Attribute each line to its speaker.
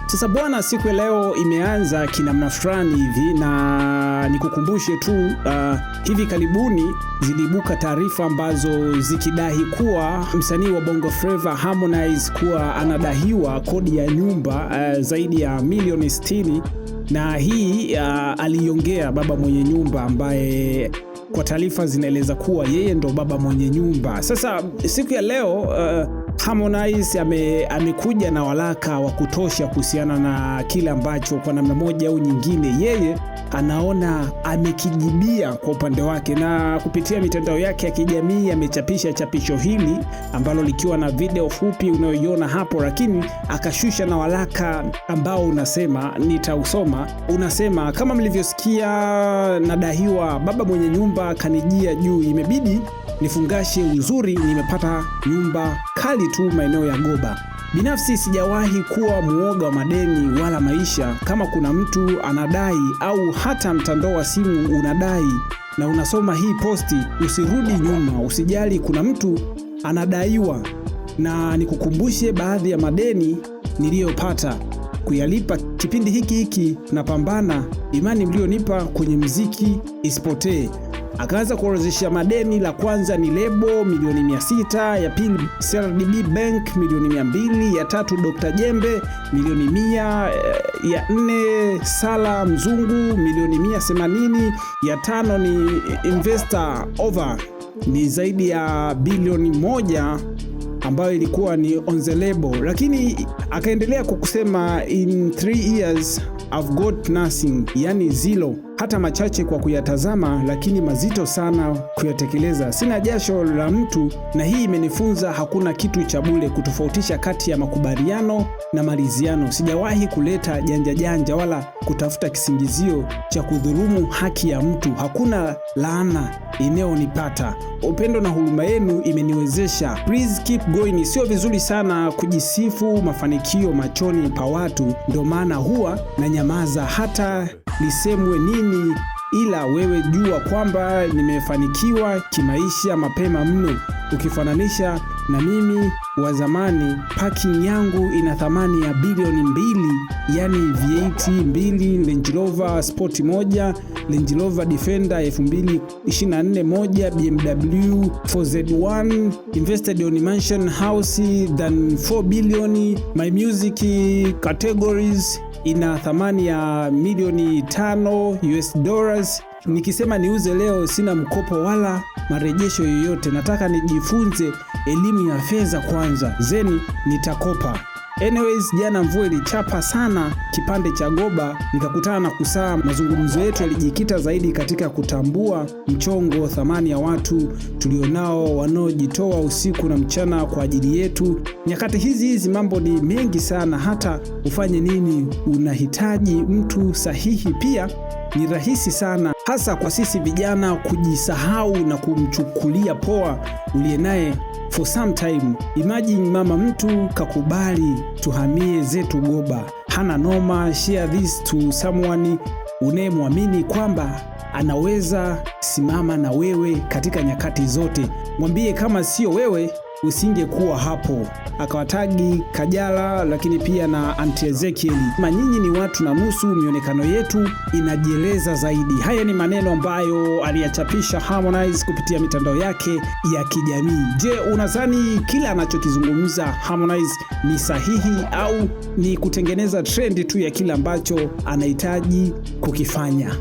Speaker 1: Sasa bwana, siku ya leo imeanza kinamna fulani hivi, na nikukumbushe tu hivi karibuni ziliibuka taarifa ambazo zikidai kuwa msanii wa Bongo Flava Harmonize kuwa anadahiwa kodi ya nyumba zaidi ya milioni 60, na hii aliongea baba mwenye nyumba ambaye kwa taarifa zinaeleza kuwa yeye ndo baba mwenye nyumba. Sasa siku ya leo Harmonize amekuja na waraka wa kutosha kuhusiana na kile ambacho kwa namna moja au nyingine yeye anaona amekijibia kwa upande wake, na kupitia mitandao yake ya kijamii amechapisha chapisho hili ambalo likiwa na video fupi unayoiona hapo, lakini akashusha na waraka ambao unasema, nitausoma. Unasema, kama mlivyosikia, nadahiwa, baba mwenye nyumba kanijia juu, imebidi nifungashe uzuri, nimepata nyumba kali tu maeneo ya Goba. Binafsi sijawahi kuwa muoga wa madeni wala maisha. Kama kuna mtu anadai au hata mtandao wa simu unadai na unasoma hii posti, usirudi nyuma, usijali kuna mtu anadaiwa, na nikukumbushe baadhi ya madeni niliyopata kuyalipa kipindi hiki na pambana, imani mlionipa kwenye muziki isipotee. Akaanza kuorodhesha madeni. La kwanza ni lebo milioni 600, ya pili CRDB Bank milioni 200, ya tatu Dr. Jembe milioni 100, ya 4 Sala Mzungu milioni 180, ya tano ni Investor Over ni zaidi ya bilioni 1 ambayo ilikuwa ni on the label. Lakini akaendelea kukusema, in 3 years I've got nothing, yani zero, hata machache kwa kuyatazama, lakini mazito sana kuyatekeleza. Sina jasho la mtu, na hii imenifunza hakuna kitu cha bure, kutofautisha kati ya makubaliano na maliziano. Sijawahi kuleta janja wala kutafuta kisingizio cha kudhulumu haki ya mtu. Hakuna laana inayonipata. Upendo na huruma yenu imeniwezesha. Please keep going. Sio vizuri sana kujisifu mafanikio machoni pa watu, ndio maana huwa na nyamaza hata lisemwe nini, ila wewe jua kwamba nimefanikiwa kimaisha mapema mno ukifananisha na mimi wa zamani. Parking yangu ina thamani ya bilioni 2, yani V8 2, Range Rover Sport 1, Range Rover Defender 2024 1, BMW 4Z1, invested on mansion house than 4 billion. My music categories ina thamani ya milioni 5 US dollars. Nikisema niuze leo sina mkopo wala marejesho yoyote. Nataka nijifunze elimu ya fedha kwanza, zeni nitakopa. Anyways, jana mvua ilichapa sana kipande cha Goba, nikakutana na Kusaa. Mazungumzo yetu yalijikita zaidi katika kutambua mchongo, thamani ya watu tulionao wanaojitoa usiku na mchana kwa ajili yetu. Nyakati hizi mambo ni mengi sana, hata ufanye nini unahitaji mtu sahihi. Pia ni rahisi sana hasa kwa sisi vijana kujisahau na kumchukulia poa uliye naye for some time. Imagine mama mtu kakubali tuhamie zetu Goba, hana noma. Share this to someone unayemwamini kwamba anaweza simama na wewe katika nyakati zote. Mwambie kama sio wewe usingekuwa hapo. Akawatagi Kajala, lakini pia na Auntie Ezekiel. Nyinyi ni watu na nusu, mionekano yetu inajieleza zaidi. Haya ni maneno ambayo aliyachapisha Harmonize kupitia mitandao yake ya kijamii. Je, unadhani kila anachokizungumza Harmonize ni sahihi au ni kutengeneza trend tu ya kila ambacho anahitaji kukifanya?